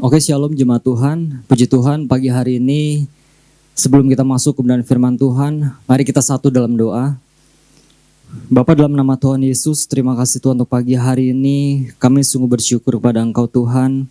Oke, shalom jemaat Tuhan. Puji Tuhan, pagi hari ini sebelum kita masuk kebenaran firman Tuhan, mari kita satu dalam doa. Bapa, dalam nama Tuhan Yesus, terima kasih Tuhan untuk pagi hari ini. Kami sungguh bersyukur kepada Engkau Tuhan,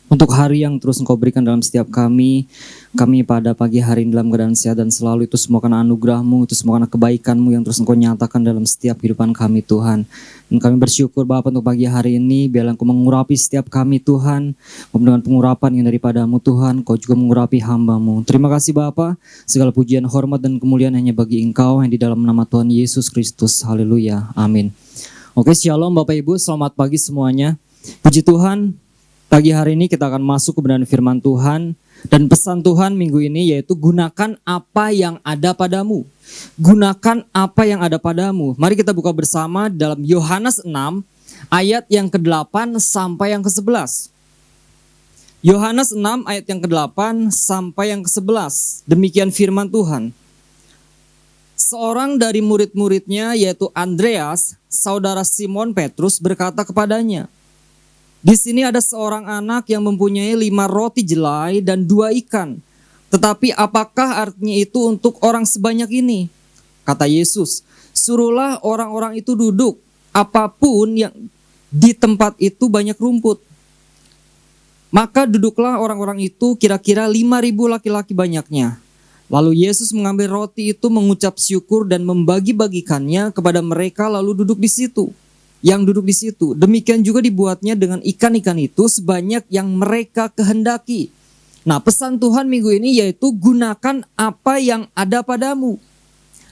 untuk hari yang terus Engkau berikan dalam setiap kami. Kami pada pagi hari ini dalam keadaan sehat dan selalu, itu semua karena anugerah-Mu, itu semua karena kebaikan-Mu yang terus Engkau nyatakan dalam setiap kehidupan kami Tuhan. Dan kami bersyukur Bapa untuk pagi hari ini, biarlah Engkau mengurapi setiap kami Tuhan, dengan pengurapan yang daripada-Mu Tuhan, Kau juga mengurapi hamba-Mu. Terima kasih Bapa, segala pujian, hormat dan kemuliaan hanya bagi Engkau yang di dalam nama Tuhan Yesus Kristus. Haleluya, amin. Oke, shalom Bapak Ibu, selamat pagi semuanya. Puji Tuhan, pagi hari ini kita akan masuk kebenaran firman Tuhan. Dan pesan Tuhan minggu ini yaitu gunakan apa yang ada padamu. Gunakan apa yang ada padamu. Mari kita buka bersama dalam Yohanes 6 ayat yang ke-8 sampai yang ke-11. Yohanes 6 ayat yang ke-8 sampai yang ke-11. Demikian firman Tuhan. Seorang dari murid-muridnya yaitu Andreas, saudara Simon Petrus, berkata kepadanya, "Di sini ada seorang anak yang mempunyai 5 roti jelai dan 2 ikan. Tetapi apakah artinya itu untuk orang sebanyak ini?" Kata Yesus, "Suruhlah orang-orang itu duduk, apapun yang di tempat itu banyak rumput." Maka duduklah orang-orang itu, kira-kira 5.000 laki-laki banyaknya. Lalu Yesus mengambil roti itu, mengucap syukur dan membagi-bagikannya kepada mereka, lalu duduk di situ. Yang duduk di situ. Demikian juga dibuatnya dengan ikan-ikan itu sebanyak yang mereka kehendaki. Nah, pesan Tuhan minggu ini yaitu gunakan apa yang ada padamu.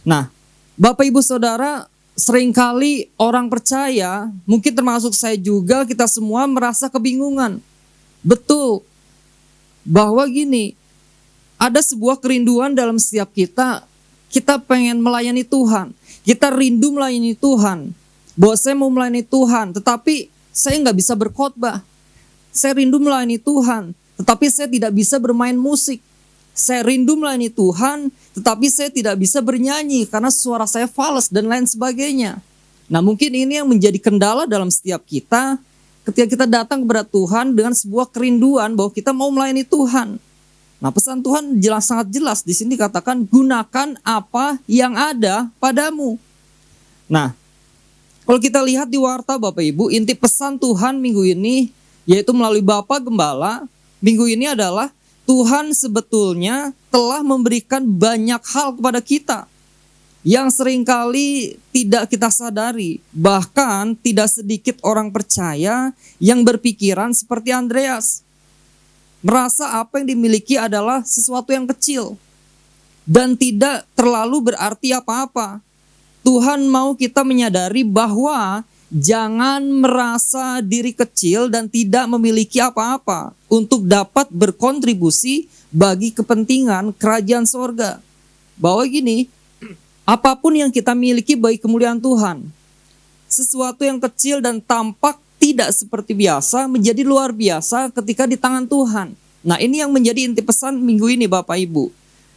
Nah, Bapak Ibu Saudara, seringkali orang percaya, mungkin termasuk saya juga, kita semua merasa kebingungan. Betul, bahwa gini, ada sebuah kerinduan dalam setiap kita pengen melayani Tuhan. Kita rindu melayani Tuhan. Bahwa saya mau melayani Tuhan, tetapi saya nggak bisa berkhotbah. Saya rindu melayani Tuhan, tetapi saya tidak bisa bermain musik. Saya rindu melayani Tuhan, tetapi saya tidak bisa bernyanyi karena suara saya fals dan lain sebagainya. Nah, mungkin ini yang menjadi kendala dalam setiap kita ketika kita datang kepada Tuhan dengan sebuah kerinduan bahwa kita mau melayani Tuhan. Nah, pesan Tuhan sangat jelas di sini katakan gunakan apa yang ada padamu. Nah, kalau kita lihat di warta Bapak Ibu, inti pesan Tuhan minggu ini yaitu melalui Bapak Gembala, minggu ini adalah Tuhan sebetulnya telah memberikan banyak hal kepada kita yang seringkali tidak kita sadari. Bahkan tidak sedikit orang percaya yang berpikiran seperti Andreas, merasa apa yang dimiliki adalah sesuatu yang kecil dan tidak terlalu berarti apa-apa. Tuhan mau kita menyadari bahwa jangan merasa diri kecil dan tidak memiliki apa-apa untuk dapat berkontribusi bagi kepentingan kerajaan sorga. Bahwa gini, apapun yang kita miliki bagi kemuliaan Tuhan, sesuatu yang kecil dan tampak tidak seperti biasa menjadi luar biasa ketika di tangan Tuhan. Nah, ini yang menjadi inti pesan minggu ini Bapak Ibu.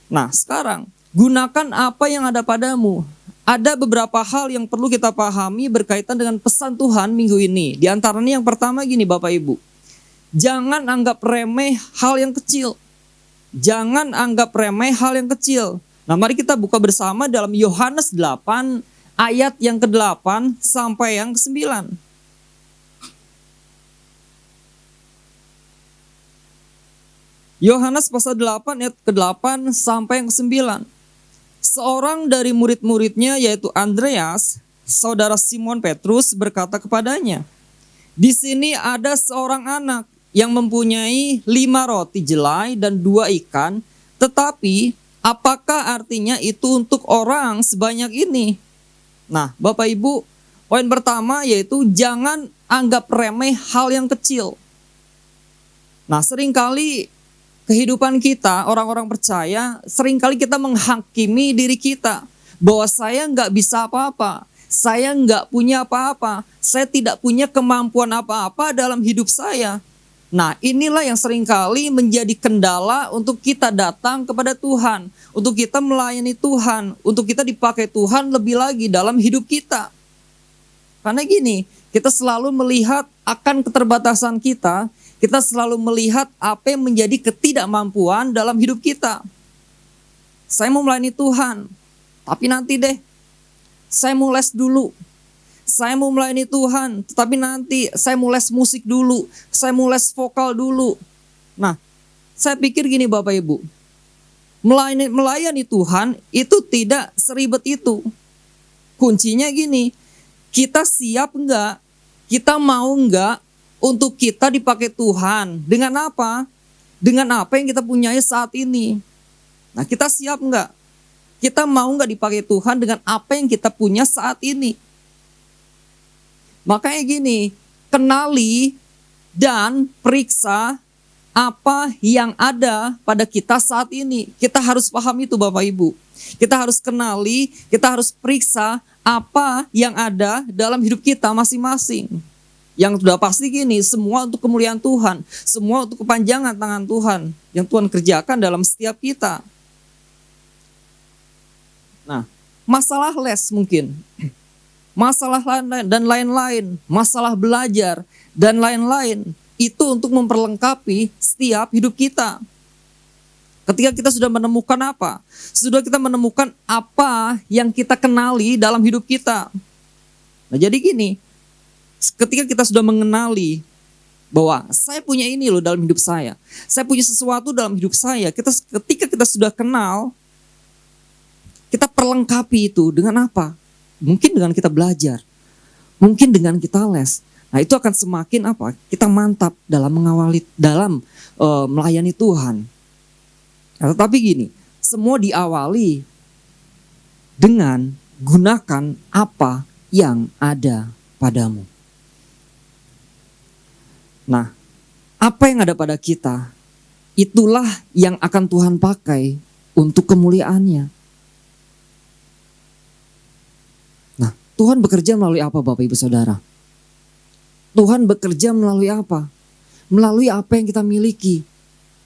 Nah, sekarang gunakan apa yang ada padamu. Ada beberapa hal yang perlu kita pahami berkaitan dengan pesan Tuhan minggu ini. Di antaranya yang pertama gini Bapak Ibu. Jangan anggap remeh hal yang kecil. Jangan anggap remeh hal yang kecil. Nah, mari kita buka bersama dalam Yohanes 8 ayat yang ke-8 sampai yang ke-9. Yohanes pasal 8 ayat ke-8 sampai yang ke-9. Seorang dari murid-muridnya yaitu Andreas, saudara Simon Petrus, berkata kepadanya, "Di sini ada seorang anak yang mempunyai 5 roti jelai dan 2 ikan, tetapi apakah artinya itu untuk orang sebanyak ini?" Nah, Bapak Ibu, poin pertama yaitu jangan anggap remeh hal yang kecil. Nah, seringkali kehidupan kita, orang-orang percaya, seringkali kita menghakimi diri kita bahwa saya nggak bisa apa-apa, saya nggak punya apa-apa, saya tidak punya kemampuan apa-apa dalam hidup saya. Nah, inilah yang seringkali menjadi kendala untuk kita datang kepada Tuhan, untuk kita melayani Tuhan, untuk kita dipakai Tuhan lebih lagi dalam hidup kita. Karena gini, kita selalu melihat akan keterbatasan kita Kita selalu melihat apa yang menjadi ketidakmampuan dalam hidup kita. Saya mau melayani Tuhan, tapi nanti deh. Saya mau les dulu. Saya mau melayani Tuhan, tetapi nanti saya mau les musik dulu. Saya mau les vokal dulu. Nah, saya pikir gini Bapak Ibu. Melayani Tuhan itu tidak seribet itu. Kuncinya gini, kita siap enggak? Kita mau enggak untuk kita dipakai Tuhan? Dengan apa? Dengan apa yang kita punyai saat ini? Nah, kita siap enggak? Kita mau enggak dipakai Tuhan dengan apa yang kita punya saat ini? Makanya gini, kenali dan periksa apa yang ada pada kita saat ini. Kita harus paham itu Bapak Ibu. Kita harus kenali, kita harus periksa apa yang ada dalam hidup kita masing-masing. Yang sudah pasti gini, semua untuk kemuliaan Tuhan. Semua untuk kepanjangan tangan Tuhan. Yang Tuhan kerjakan dalam setiap kita. Nah, masalah les mungkin. Masalah dan lain-lain, masalah belajar dan lain-lain, itu untuk memperlengkapi setiap hidup kita. Ketika kita sudah menemukan apa? Sudah kita menemukan apa yang kita kenali dalam hidup kita. Nah jadi gini, ketika kita sudah mengenali bahwa saya punya ini loh dalam hidup saya punya sesuatu dalam hidup saya, ketika kita sudah kenal, kita perlengkapi itu dengan apa? Mungkin dengan kita belajar, mungkin dengan kita les. Nah itu akan semakin apa? Kita mantap dalam melayani Tuhan. Nah, tetapi gini, semua diawali dengan gunakan apa yang ada padamu. Nah, apa yang ada pada kita, itulah yang akan Tuhan pakai untuk kemuliaannya. Tuhan bekerja melalui apa Bapak Ibu Saudara? Tuhan bekerja melalui apa? Melalui apa yang kita miliki.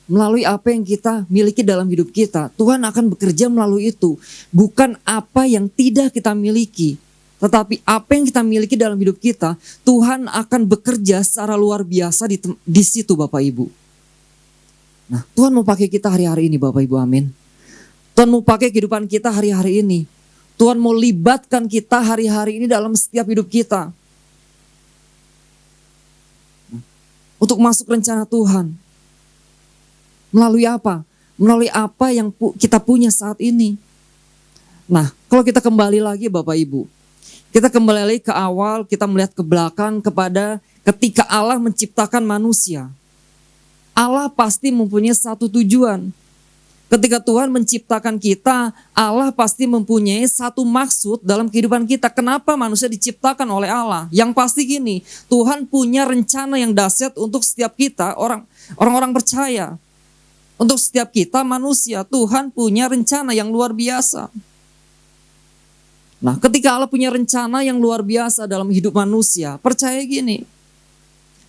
Melalui apa yang kita miliki dalam hidup kita. Tuhan akan bekerja melalui itu. Bukan apa yang tidak kita miliki. Tetapi apa yang kita miliki dalam hidup kita, Tuhan akan bekerja secara luar biasa di situ Bapak Ibu. Nah, Tuhan mau pakai kita hari-hari ini Bapak Ibu, amin. Tuhan mau pakai kehidupan kita hari-hari ini. Tuhan mau libatkan kita hari-hari ini dalam setiap hidup kita. Untuk masuk rencana Tuhan. Melalui apa? Melalui apa yang kita punya saat ini. Nah, kalau kita kembali lagi Bapak Ibu. Kita kembali lagi ke awal, kita melihat ke belakang kepada ketika Allah menciptakan manusia. Allah pasti mempunyai satu tujuan. Ketika Tuhan menciptakan kita, Allah pasti mempunyai satu maksud dalam kehidupan kita. Kenapa manusia diciptakan oleh Allah? Yang pasti gini, Tuhan punya rencana yang dahsyat untuk setiap kita, orang-orang percaya. Untuk setiap kita manusia, Tuhan punya rencana yang luar biasa. Nah, ketika Allah punya rencana yang luar biasa dalam hidup manusia, percaya gini,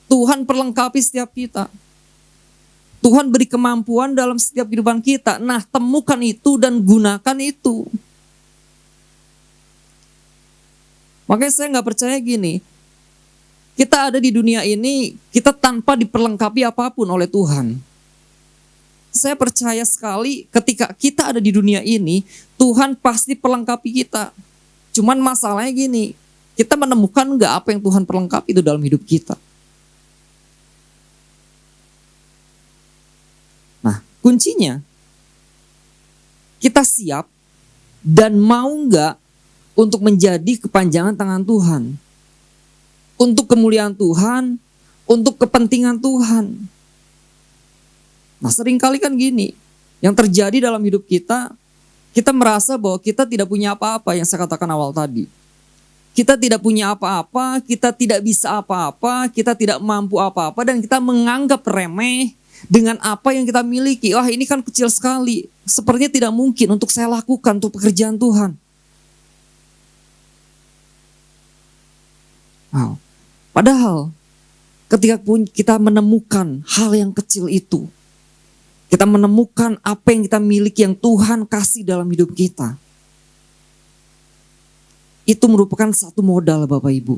Tuhan perlengkapi setiap kita. Tuhan beri kemampuan dalam setiap kehidupan kita. Nah, temukan itu dan gunakan itu. Makanya saya nggak percaya gini. Kita ada di dunia ini, kita tanpa diperlengkapi apapun oleh Tuhan. Saya percaya sekali ketika kita ada di dunia ini, Tuhan pasti perlengkapi kita. Cuman masalahnya gini, kita menemukan nggak apa yang Tuhan perlengkapi itu dalam hidup kita. Kuncinya, kita siap dan mau enggak untuk menjadi kepanjangan tangan Tuhan. Untuk kemuliaan Tuhan, untuk kepentingan Tuhan. Nah seringkali kan gini, yang terjadi dalam hidup kita merasa bahwa kita tidak punya apa-apa yang saya katakan awal tadi. Kita tidak punya apa-apa, kita tidak bisa apa-apa, kita tidak mampu apa-apa, dan kita menganggap remeh dengan apa yang kita miliki. Wah ini kan kecil sekali, sepertinya tidak mungkin untuk saya lakukan untuk pekerjaan Tuhan. Wow. Padahal ketika kita menemukan hal yang kecil itu, kita menemukan apa yang kita miliki yang Tuhan kasih dalam hidup kita, itu merupakan satu modal Bapak Ibu.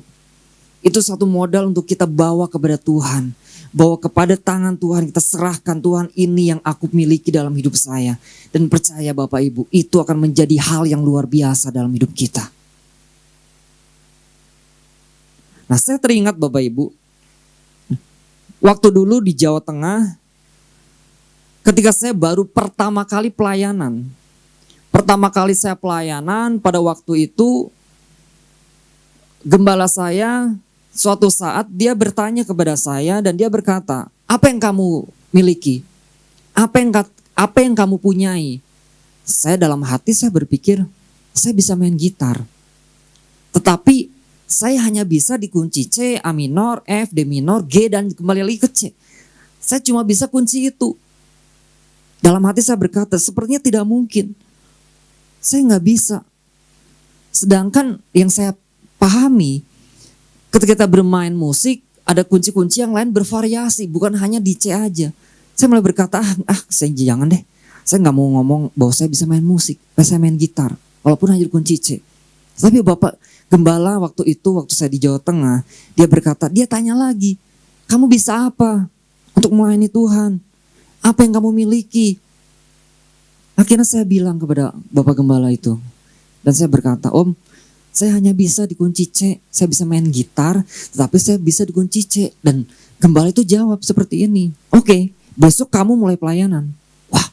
Itu satu modal untuk kita bawa kepada Tuhan. bahwa kepada tangan Tuhan kita serahkan, Tuhan ini yang aku miliki dalam hidup saya. Dan percaya Bapak Ibu, itu akan menjadi hal yang luar biasa dalam hidup kita. Nah, saya teringat Bapak Ibu, waktu dulu di Jawa Tengah, ketika saya baru pertama kali pelayanan. Pertama kali saya pelayanan, pada waktu itu gembala saya suatu saat dia bertanya kepada saya dan dia berkata, apa yang kamu miliki? Apa yang kamu punyai? Saya dalam hati saya berpikir, saya bisa main gitar. Tetapi saya hanya bisa di kunci C, A minor, F, D minor, G dan kembali lagi ke C. Saya cuma bisa kunci itu. Dalam hati saya berkata, sepertinya tidak mungkin. Saya nggak bisa. Sedangkan yang saya pahami, ketika kita bermain musik, ada kunci-kunci yang lain bervariasi, bukan hanya di C aja. Saya mulai berkata, saya jangan deh. Saya nggak mau ngomong bahwa saya bisa main musik, saya main gitar, walaupun hanya di kunci C. Tapi Bapak Gembala waktu saya di Jawa Tengah, dia tanya lagi, kamu bisa apa untuk melayani Tuhan? Apa yang kamu miliki? Akhirnya saya bilang kepada Bapak Gembala itu, dan saya berkata, Om, saya hanya bisa di kunci C, saya bisa main gitar, tetapi saya bisa di kunci C. Dan Gembala itu jawab seperti ini, oke, besok kamu mulai pelayanan. Wah,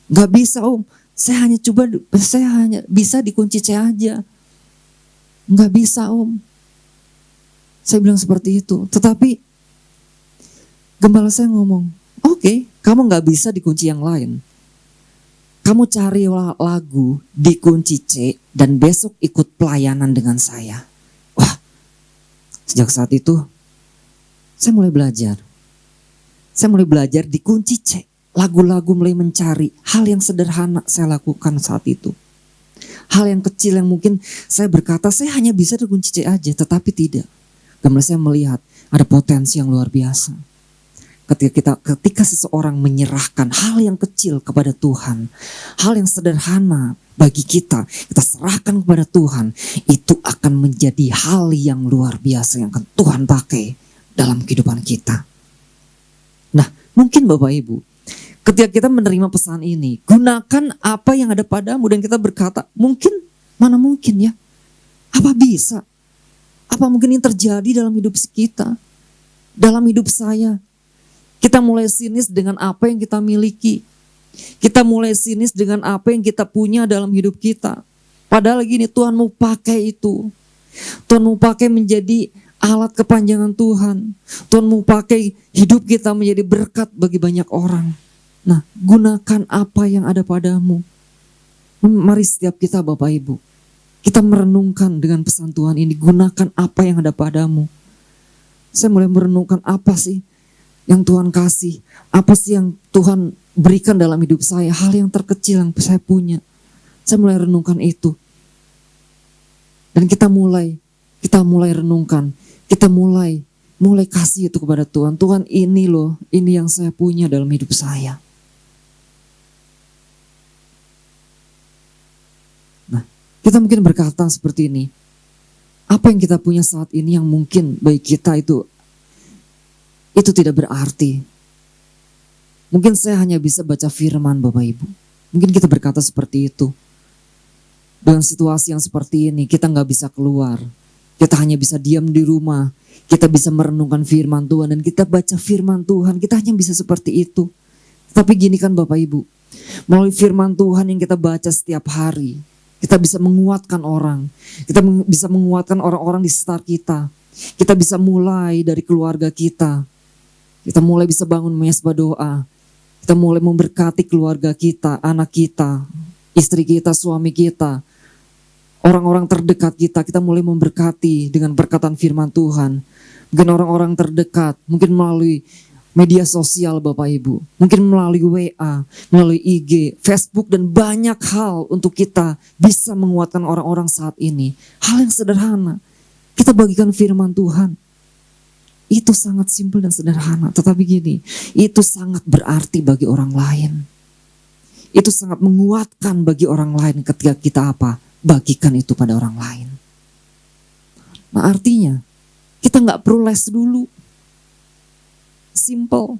gak bisa Om, saya hanya bisa di kunci C aja. Gak bisa Om. Saya bilang seperti itu, tetapi Gembala saya ngomong, oke, kamu gak bisa di kunci yang lain. Kamu cari lagu di kunci C dan besok ikut pelayanan dengan saya. Wah, sejak saat itu saya mulai belajar. Saya mulai belajar di kunci C. Lagu-lagu mulai mencari hal yang sederhana saya lakukan saat itu. Hal yang kecil yang mungkin saya berkata saya hanya bisa di kunci C aja, tetapi tidak. Kemudian saya melihat ada potensi yang luar biasa. Ketika seseorang menyerahkan hal yang kecil kepada Tuhan, hal yang sederhana bagi kita serahkan kepada Tuhan, itu akan menjadi hal yang luar biasa yang akan Tuhan pakai dalam kehidupan kita. Nah, mungkin Bapak Ibu, ketika kita menerima pesan ini, gunakan apa yang ada padamu dan kita berkata, mana mungkin ya? Apa bisa? Apa mungkin yang terjadi dalam hidup kita? Dalam hidup saya? Kita mulai sinis dengan apa yang kita miliki. Kita mulai sinis dengan apa yang kita punya dalam hidup kita. Padahal gini, Tuhan mau pakai itu. Tuhan mau pakai menjadi alat kepanjangan Tuhan. Tuhan mau pakai hidup kita menjadi berkat bagi banyak orang. Nah, gunakan apa yang ada padamu. Mari setiap kita Bapak Ibu, kita merenungkan dengan pesan Tuhan ini. Gunakan apa yang ada padamu. Saya mulai merenungkan apa sih yang Tuhan kasih, apa sih yang Tuhan berikan dalam hidup saya, hal yang terkecil yang saya punya. Saya mulai renungkan itu. Dan kita mulai renungkan, kita mulai kasih itu kepada Tuhan. Tuhan ini loh, ini yang saya punya dalam hidup saya. Nah, kita mungkin berkata seperti ini, apa yang kita punya saat ini yang mungkin bagi kita itu tidak berarti. Mungkin saya hanya bisa baca firman Bapak Ibu. Mungkin kita berkata seperti itu. Dengan situasi yang seperti ini kita gak bisa keluar. Kita hanya bisa diam di rumah. Kita bisa merenungkan firman Tuhan dan kita baca firman Tuhan. Kita hanya bisa seperti itu. Tapi gini kan Bapak Ibu, melalui firman Tuhan yang kita baca setiap hari, kita bisa menguatkan orang. Kita bisa menguatkan orang-orang di sekitar kita. Kita bisa mulai dari keluarga kita. Kita mulai bisa bangun mesbah doa. Kita mulai memberkati keluarga kita, anak kita, istri kita, suami kita, orang-orang terdekat kita. Kita mulai memberkati dengan perkataan firman Tuhan. Mungkin orang-orang terdekat, mungkin melalui media sosial Bapak Ibu. Mungkin melalui WA, melalui IG, Facebook dan banyak hal untuk kita bisa menguatkan orang-orang saat ini. Hal yang sederhana. Kita bagikan firman Tuhan. Itu sangat simpel dan sederhana. Tetapi gini, itu sangat berarti bagi orang lain. Itu sangat menguatkan bagi orang lain ketika kita bagikan itu pada orang lain. Nah artinya, kita gak perlu les dulu. simple.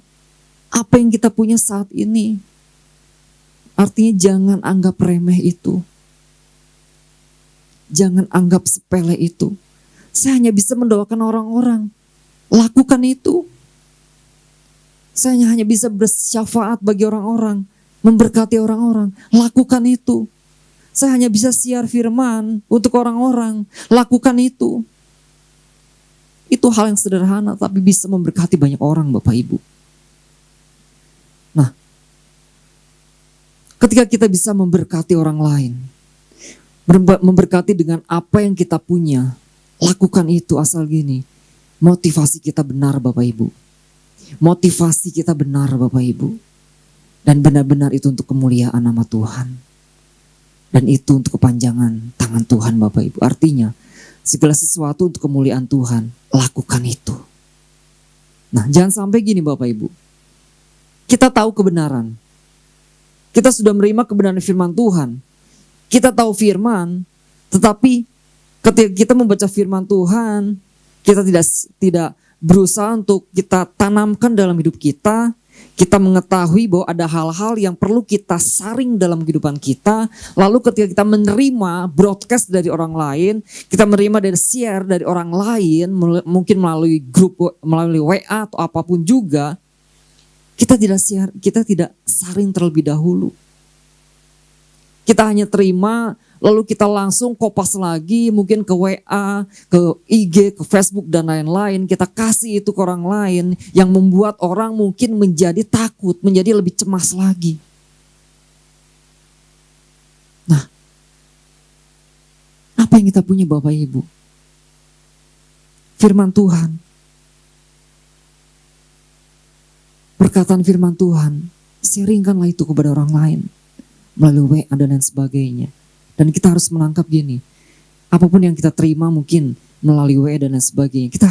Apa yang kita punya saat ini. Artinya jangan anggap remeh itu. Jangan anggap sepele itu. Saya hanya bisa mendoakan orang-orang. Lakukan itu. Saya hanya bisa bersyafaat bagi orang-orang. Memberkati orang-orang. Lakukan itu. Saya hanya bisa siar firman untuk orang-orang. Lakukan itu. Itu hal yang sederhana tapi bisa memberkati banyak orang, Bapak Ibu. Nah, ketika kita bisa memberkati orang lain, memberkati dengan apa yang kita punya, lakukan itu asal gini. Motivasi kita benar, Bapak Ibu. Motivasi kita benar, Bapak Ibu. Dan benar-benar itu untuk kemuliaan nama Tuhan. Dan itu untuk kepanjangan tangan Tuhan, Bapak Ibu. Artinya, segala sesuatu untuk kemuliaan Tuhan, lakukan itu. Nah, jangan sampai gini Bapak Ibu. Kita tahu kebenaran. Kita sudah menerima kebenaran firman Tuhan. Kita tahu firman, tetapi ketika kita membaca firman Tuhan, kita tidak berusaha untuk kita tanamkan dalam hidup kita. Kita mengetahui bahwa ada hal-hal yang perlu kita saring dalam kehidupan kita. Lalu ketika kita menerima broadcast dari orang lain, kita menerima dari share dari orang lain, mungkin melalui grup, melalui WA atau apapun juga, kita tidak saring terlebih dahulu. Kita hanya terima, lalu kita langsung kopas lagi mungkin ke WA, ke IG, ke Facebook dan lain-lain. Kita kasih itu ke orang lain yang membuat orang mungkin menjadi takut, menjadi lebih cemas lagi. Nah, apa yang kita punya Bapak Ibu? Firman Tuhan. Perkataan firman Tuhan, sharingkanlah itu kepada orang lain. Melalui WA dan lain sebagainya. Dan kita harus menangkap gini, apapun yang kita terima mungkin melalui WA dan lain sebagainya, kita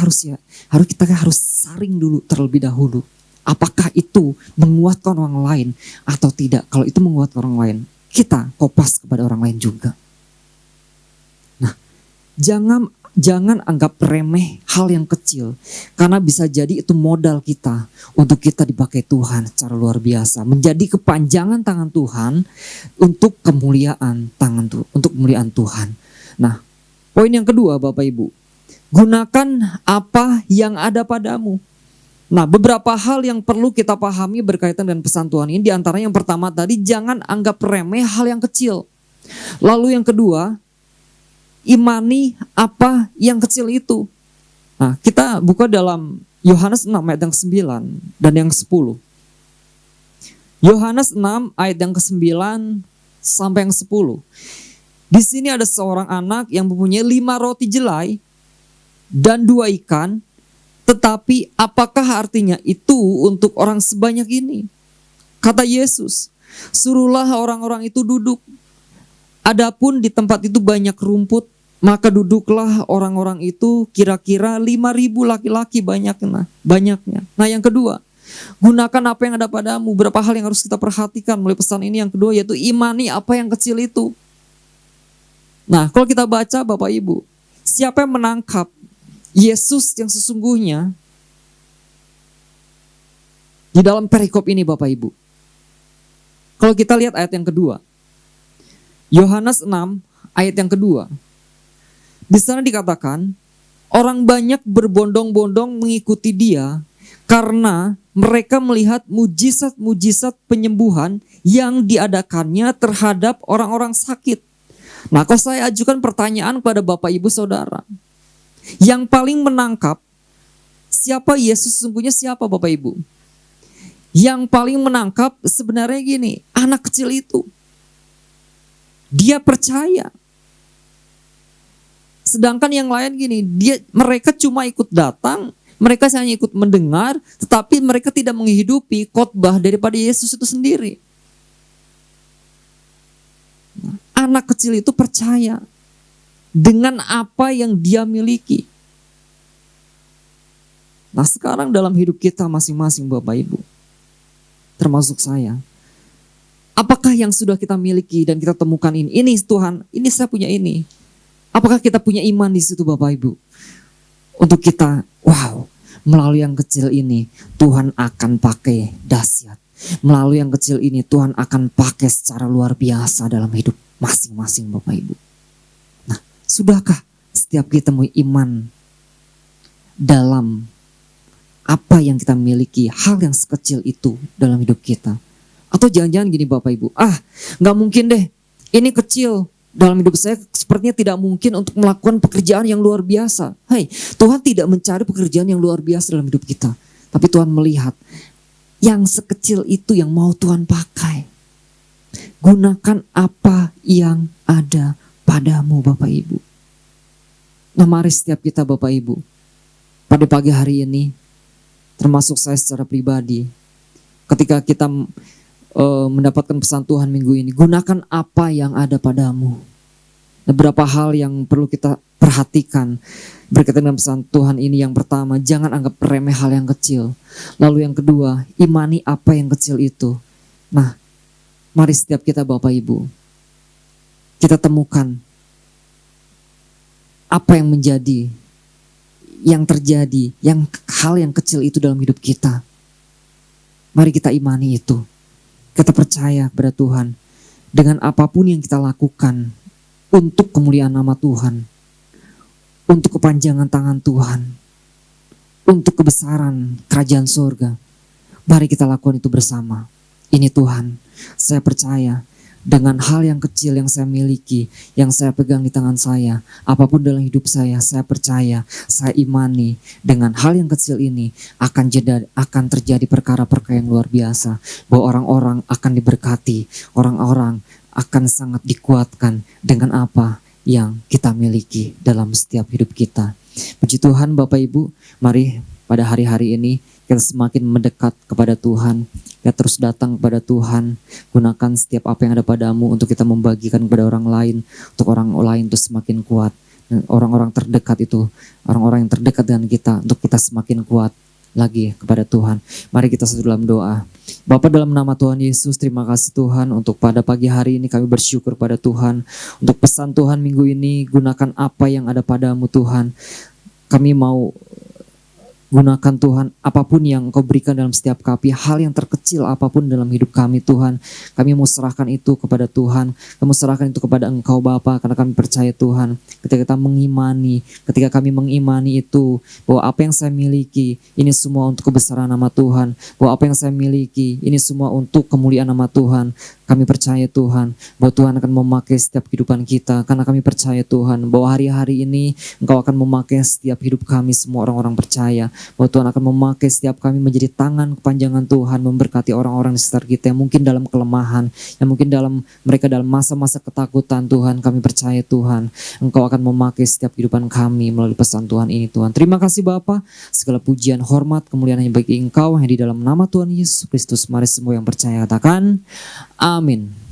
harus saring dulu terlebih dahulu. Apakah itu menguatkan orang lain atau tidak? Kalau itu menguatkan orang lain, kita kopas kepada orang lain juga. Nah, jangan anggap remeh hal yang kecil, karena bisa jadi itu modal kita untuk kita dipakai Tuhan secara luar biasa, menjadi kepanjangan tangan Tuhan untuk kemuliaan Tuhan. Nah, poin yang kedua Bapak Ibu, gunakan apa yang ada padamu. Nah, beberapa hal yang perlu kita pahami berkaitan dengan pesan Tuhan ini, diantaranya yang pertama tadi, jangan anggap remeh hal yang kecil. Lalu yang kedua, imani apa yang kecil itu. Nah, kita buka dalam Yohanes 6 ayat yang 9 dan yang 10. Yohanes 6 ayat yang ke-9 sampai yang 10. Di sini ada seorang anak yang mempunyai 5 roti jelai dan 2 ikan. Tetapi apakah artinya itu untuk orang sebanyak ini? Kata Yesus, suruhlah orang-orang itu duduk. Adapun di tempat itu banyak rumput, maka duduklah orang-orang itu, kira-kira 5.000 laki-laki banyaknya. Nah, yang kedua, gunakan apa yang ada padamu. Berapa hal yang harus kita perhatikan melalui pesan ini. Yang kedua yaitu imani apa yang kecil itu. Nah, kalau kita baca Bapak Ibu, siapa yang menangkap Yesus yang sesungguhnya di dalam perikop ini Bapak Ibu? Kalau kita lihat ayat yang kedua, Yohanes 6 ayat yang kedua. Di sana dikatakan, orang banyak berbondong-bondong mengikuti dia karena mereka melihat mujizat-mujizat penyembuhan yang diadakannya terhadap orang-orang sakit. Nah, kalau saya ajukan pertanyaan kepada Bapak Ibu Saudara, yang paling menangkap siapa Yesus sesungguhnya, siapa Bapak Ibu? Yang paling menangkap sebenarnya gini, anak kecil itu. Dia percaya. Sedangkan yang lain gini, mereka cuma ikut datang, mereka hanya ikut mendengar, tetapi mereka tidak menghidupi khotbah daripada Yesus itu sendiri. Anak kecil itu percaya dengan apa yang dia miliki. Nah, sekarang dalam hidup kita masing-masing Bapak Ibu, termasuk saya, apakah yang sudah kita miliki dan kita temukan ini Tuhan, ini saya punya ini. Apakah kita punya iman di situ Bapak Ibu? Untuk kita, wow, melalui yang kecil ini Tuhan akan pakai dahsyat. Melalui yang kecil ini Tuhan akan pakai secara luar biasa dalam hidup masing-masing Bapak Ibu. Nah, sudahkah setiap kita mau iman dalam apa yang kita miliki, hal yang sekecil itu dalam hidup kita? Atau jangan-jangan gini Bapak Ibu, gak mungkin deh, ini kecil. Dalam hidup saya sepertinya tidak mungkin untuk melakukan pekerjaan yang luar biasa. Tuhan tidak mencari pekerjaan yang luar biasa dalam hidup kita. Tapi Tuhan melihat yang sekecil itu yang mau Tuhan pakai. Gunakan apa yang ada padamu Bapak Ibu. Nah, mari setiap kita Bapak Ibu, pada pagi hari ini, termasuk saya secara pribadi, ketika kita mendapatkan pesan Tuhan minggu ini, gunakan apa yang ada padamu. Beberapa hal yang perlu kita perhatikan berkaitan dengan pesan Tuhan ini. Yang pertama, jangan anggap remeh hal yang kecil. Lalu yang kedua, imani apa yang kecil itu. Nah, mari setiap kita Bapak Ibu, kita temukan apa yang menjadi, yang terjadi, hal yang kecil itu dalam hidup kita. Mari kita imani itu. Kita percaya kepada Tuhan dengan apapun yang kita lakukan untuk kemuliaan nama Tuhan, untuk kepanjangan tangan Tuhan, untuk kebesaran kerajaan surga. Mari kita lakukan itu bersama. Ini Tuhan, saya percaya dengan hal yang kecil yang saya miliki, yang saya pegang di tangan saya, apapun dalam hidup saya percaya, saya imani dengan hal yang kecil ini akan terjadi perkara-perkara yang luar biasa. Bahwa orang-orang akan diberkati, orang-orang akan sangat dikuatkan dengan apa yang kita miliki dalam setiap hidup kita. Puji Tuhan Bapak Ibu, mari pada hari-hari ini kita semakin mendekat kepada Tuhan. Kita terus datang kepada Tuhan. Gunakan setiap apa yang ada padamu untuk kita membagikan kepada orang lain. Untuk orang lain itu semakin kuat. Dan orang-orang terdekat itu, orang-orang yang terdekat dengan kita, untuk kita semakin kuat lagi kepada Tuhan. Mari kita satu dalam doa. Bapa, dalam nama Tuhan Yesus, terima kasih Tuhan untuk pada pagi hari ini kami bersyukur pada Tuhan. Untuk pesan Tuhan minggu ini, gunakan apa yang ada padamu Tuhan. Kami mau gunakan Tuhan apapun yang Engkau berikan dalam setiap kami, hal yang terkecil apapun dalam hidup kami Tuhan. Kami mau serahkan itu kepada Tuhan. Kami serahkan itu kepada Engkau Bapa, karena kami percaya Tuhan. Ketika kami mengimani itu, bahwa apa yang saya miliki ini semua untuk kebesaran nama Tuhan. Bahwa apa yang saya miliki ini semua untuk kemuliaan nama Tuhan. Kami percaya Tuhan bahwa Tuhan akan memakai setiap kehidupan kita, karena kami percaya Tuhan bahwa hari-hari ini Engkau akan memakai setiap hidup kami. Semua orang-orang percaya bahwa Tuhan akan memakai setiap kami menjadi tangan kepanjangan Tuhan, memberkati orang-orang di sekitar kita yang mungkin dalam kelemahan, yang mungkin mereka dalam masa-masa ketakutan. Tuhan, kami percaya Tuhan Engkau akan memakai setiap kehidupan kami melalui pesan Tuhan ini Tuhan. Terima kasih Bapa, segala pujian, hormat, kemuliaan hanya bagi Engkau yang di dalam nama Tuhan Yesus Kristus. Mari semua yang percaya katakan amin.